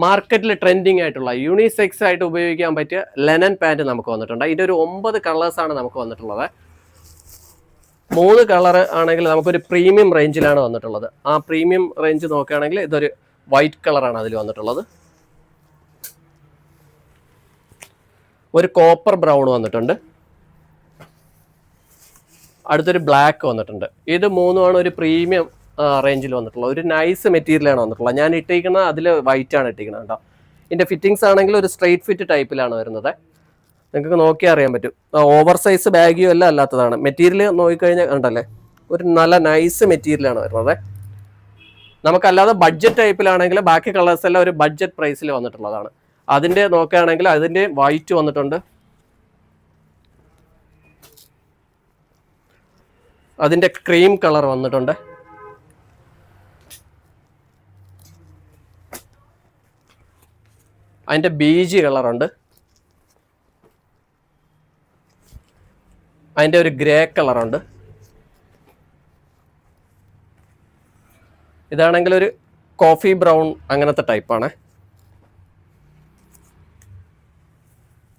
മാർക്കറ്റിൽ ട്രെൻഡിങ് ആയിട്ടുള്ള യൂണിസെക്സ് ആയിട്ട് ഉപയോഗിക്കാൻ പറ്റിയ ലെനൻ പാൻറ് നമുക്ക് വന്നിട്ടുണ്ട്. ഇതിൻ്റെ ഒരു 9 കളേഴ്സാണ് നമുക്ക് വന്നിട്ടുള്ളത്. 3 കളർ ആണെങ്കിൽ നമുക്കൊരു പ്രീമിയം റേഞ്ചിലാണ് വന്നിട്ടുള്ളത്. ആ പ്രീമിയം റേഞ്ച് നോക്കുകയാണെങ്കിൽ ഇതൊരു വൈറ്റ് കളറാണ് അതിൽ വന്നിട്ടുള്ളത്. ഒരു കോപ്പർ ബ്രൗൺ വന്നിട്ടുണ്ട്. അടുത്തൊരു ബ്ലാക്ക് വന്നിട്ടുണ്ട്. ഇത് മൂന്നുമാണ് ഒരു പ്രീമിയം റേഞ്ചിൽ വന്നിട്ടുള്ളത്. ഒരു നൈസ് മെറ്റീരിയലാണ് വന്നിട്ടുള്ളത്. ഞാൻ ഇട്ടിരിക്കുന്നത് അതിൽ വൈറ്റ് ആണ് ഇട്ടിരിക്കുന്നത് കേട്ടോ. ഇതിൻ്റെ ഫിറ്റിങ്സ് ആണെങ്കിൽ ഒരു സ്ട്രെയിറ്റ് ഫിറ്റ് ടൈപ്പിലാണ് വരുന്നത്. നിങ്ങൾക്ക് നോക്കിയാൽ അറിയാൻ പറ്റും. ഓവർ സൈസ് ബാഗിയോ എല്ലാം അല്ലാത്തതാണ്. മെറ്റീരിയൽ നോക്കിക്കഴിഞ്ഞാൽ കണ്ടല്ലേ, ഒരു നല്ല നൈസ് മെറ്റീരിയലാണ് വരുന്നത്. നമുക്കല്ലാതെ ബഡ്ജറ്റ് ടൈപ്പിലാണെങ്കിൽ ബാക്കി കളേഴ്സ് എല്ലാം ഒരു ബഡ്ജറ്റ് പ്രൈസിൽ വന്നിട്ടുള്ളതാണ്. അതിൻ്റെ നോക്കുകയാണെങ്കിൽ അതിൻ്റെ വൈറ്റ് വന്നിട്ടുണ്ട്, അതിൻ്റെ ക്രീം കളർ വന്നിട്ടുണ്ട്, അതിൻ്റെ ബീജ് കളറുണ്ട്, അതിൻ്റെ ഒരു ഗ്രേ കളറുണ്ട്. ഇതാണെങ്കിൽ ഒരു കോഫി ബ്രൗൺ അങ്ങനത്തെ ടൈപ്പാണ്.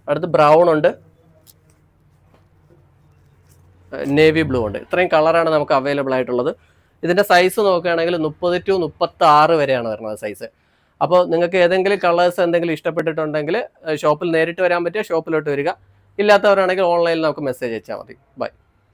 അടുത്ത് ബ്രൗൺ ഉണ്ട്, നേവി ബ്ലൂ ഉണ്ട്. ഇത്രയും കളറാണ് നമുക്ക് അവൈലബിൾ ആയിട്ടുള്ളത്. ഇതിൻ്റെ സൈസ് നോക്കുകയാണെങ്കിൽ 30 to 36 വരെയാണ് വരുന്നത് സൈസ്. അപ്പോൾ നിങ്ങൾക്ക് ഏതെങ്കിലും കളേഴ്സ് എന്തെങ്കിലും ഇഷ്ടപ്പെട്ടിട്ടുണ്ടെങ്കിൽ ഷോപ്പിൽ നേരിട്ട് വരാൻ പറ്റിയ ഷോപ്പിലോട്ട് വരിക. ഇല്ലാത്തവരാണെങ്കിൽ ഓൺലൈനിൽ നമുക്ക് മെസ്സേജ് അയച്ചാൽ മതി. ബൈ.